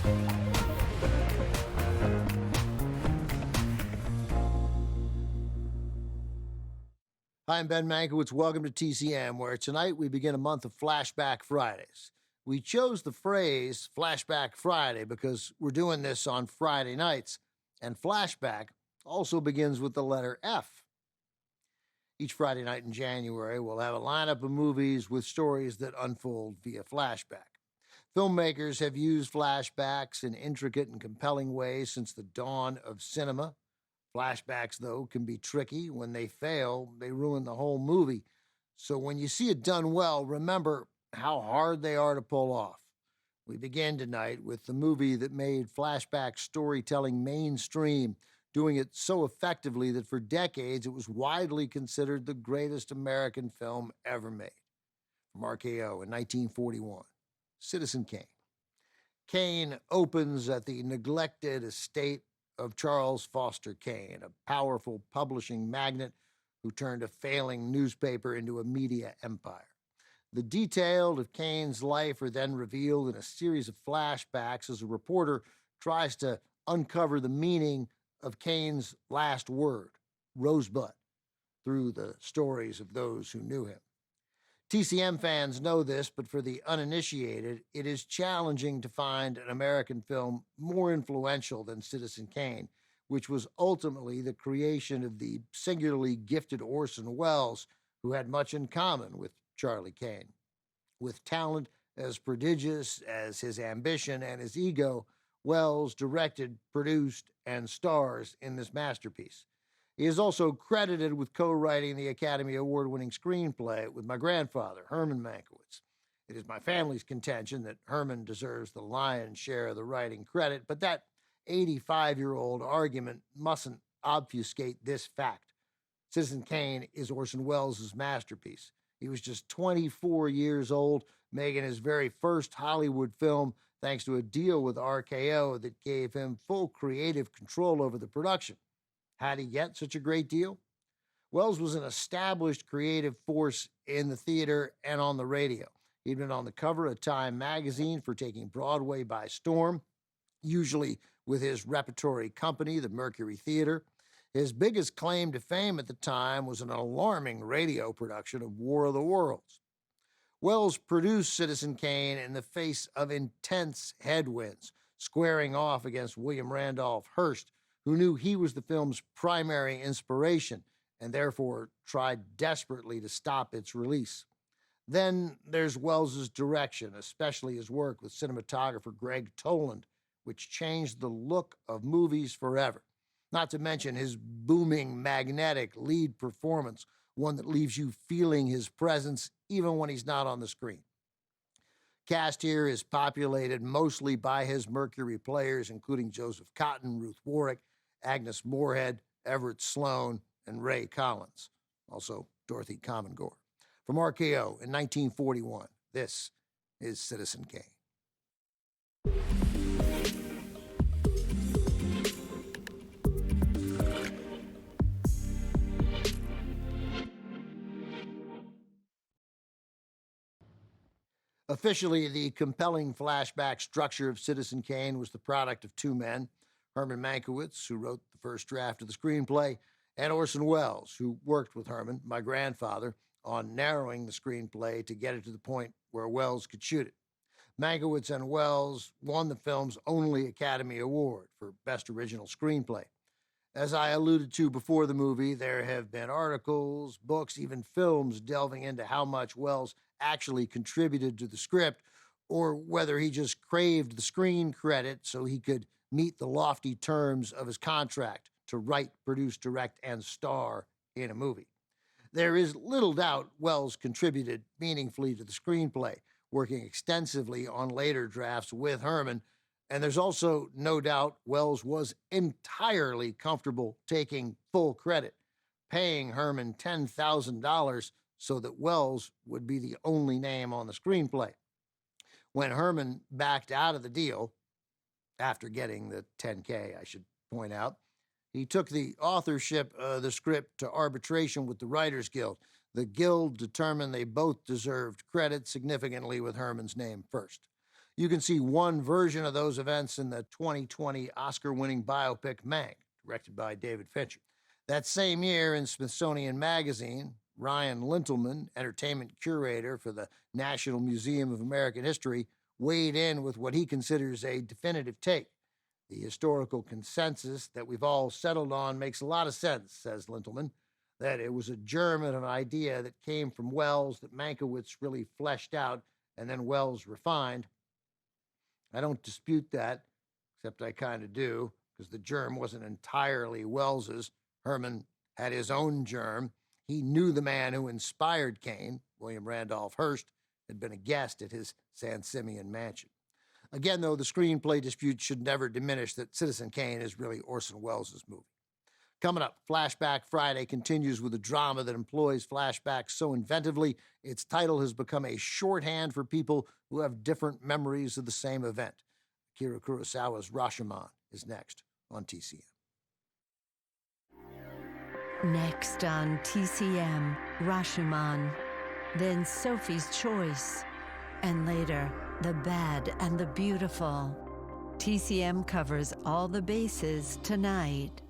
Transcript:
Hi, I'm Ben Mankiewicz. Welcome to TCM, where tonight we begin a month of Flashback Fridays. We chose the phrase Flashback Friday because we're doing this on Friday nights, and Flashback also begins with the letter F. Each Friday night in January, we'll have a lineup of movies with stories that unfold via flashback. Filmmakers have used flashbacks in intricate and compelling ways since the dawn of cinema. Flashbacks, though, can be tricky. When they fail, they ruin the whole movie. So when you see it done well, remember how hard they are to pull off. We begin tonight with the movie that made flashback storytelling mainstream, doing it so effectively that for decades it was widely considered the greatest American film ever made. From RKO in 1941, Citizen Kane. Kane opens at the neglected estate of Charles Foster Kane, a powerful publishing magnate who turned a failing newspaper into a media empire. The details of Kane's life are then revealed in a series of flashbacks as a reporter tries to uncover the meaning of Kane's last word, Rosebud, through the stories of those who knew him. TCM fans know this, but for the uninitiated, it is challenging to find an American film more influential than Citizen Kane, which was ultimately the creation of the singularly gifted Orson Welles, who had much in common with Charlie Kane. With talent as prodigious as his ambition and his ego, Welles directed, produced, and stars in this masterpiece. He is also credited with co-writing the Academy Award-winning screenplay with my grandfather, Herman Mankiewicz. It is my family's contention that Herman deserves the lion's share of the writing credit, but that 85-year-old argument mustn't obfuscate this fact. Citizen Kane is Orson Welles' masterpiece. He was just 24 years old, making his very first Hollywood film thanks to a deal with RKO that gave him full creative control over the production. How'd he get such a great deal? Welles was an established creative force in the theater and on the radio. He'd been on the cover of Time magazine for taking Broadway by storm, usually with his repertory company, the Mercury Theater. His biggest claim to fame at the time was an alarming radio production of War of the Worlds. Welles produced Citizen Kane in the face of intense headwinds, squaring off against William Randolph Hearst, who knew he was the film's primary inspiration and therefore tried desperately to stop its release. Then there's Welles' direction, especially his work with cinematographer Greg Toland, which changed the look of movies forever. Not to mention his booming, magnetic lead performance, one that leaves you feeling his presence even when he's not on the screen. Cast here is populated mostly by his Mercury players, including Joseph Cotten, Ruth Warrick, Agnes Moorehead, Everett Sloan, and Ray Collins, also Dorothy Common-Gore. From RKO in 1941, this is Citizen Kane. Officially, the compelling flashback structure of Citizen Kane was the product of two men, Herman Mankiewicz, who wrote the first draft of the screenplay, and Orson Welles, who worked with Herman, my grandfather, on narrowing the screenplay to get it to the point where Welles could shoot it. Mankiewicz and Welles won the film's only Academy Award for Best Original Screenplay. As I alluded to before the movie, there have been articles, books, even films delving into how much Welles actually contributed to the script, or whether he just craved the screen credit so he could meet the lofty terms of his contract to write, produce, direct, and star in a movie. There is little doubt Welles contributed meaningfully to the screenplay, working extensively on later drafts with Herman, and there's also no doubt Welles was entirely comfortable taking full credit, paying Herman $10,000 so that Welles would be the only name on the screenplay. When Herman backed out of the deal, after getting the $10K, I should point out, he took the authorship of the script to arbitration with the Writers Guild. The Guild determined they both deserved credit, significantly with Herman's name first. You can see one version of those events in the 2020 Oscar-winning biopic Mank, directed by David Fincher. That same year in Smithsonian Magazine, Ryan Lintelman, entertainment curator for the National Museum of American History, weighed in with what he considers a definitive take. The historical consensus that we've all settled on makes a lot of sense, says Lintelman, that it was a germ of an idea that came from Wells that Mankiewicz really fleshed out and then Wells refined. I don't dispute that, except I kind of do, because the germ wasn't entirely Wells's. Herman had his own germ. He knew the man who inspired Kane, William Randolph Hearst, had been a guest at his San Simeon mansion. Again, though, the screenplay dispute should never diminish that Citizen Kane is really Orson Welles' movie. Coming up, Flashback Friday continues with a drama that employs flashbacks so inventively, its title has become a shorthand for people who have different memories of the same event. Akira Kurosawa's Rashomon is next on TCM. Next on TCM, Rashomon, then Sophie's Choice, and later, The Bad and the Beautiful. TCM covers all the bases tonight.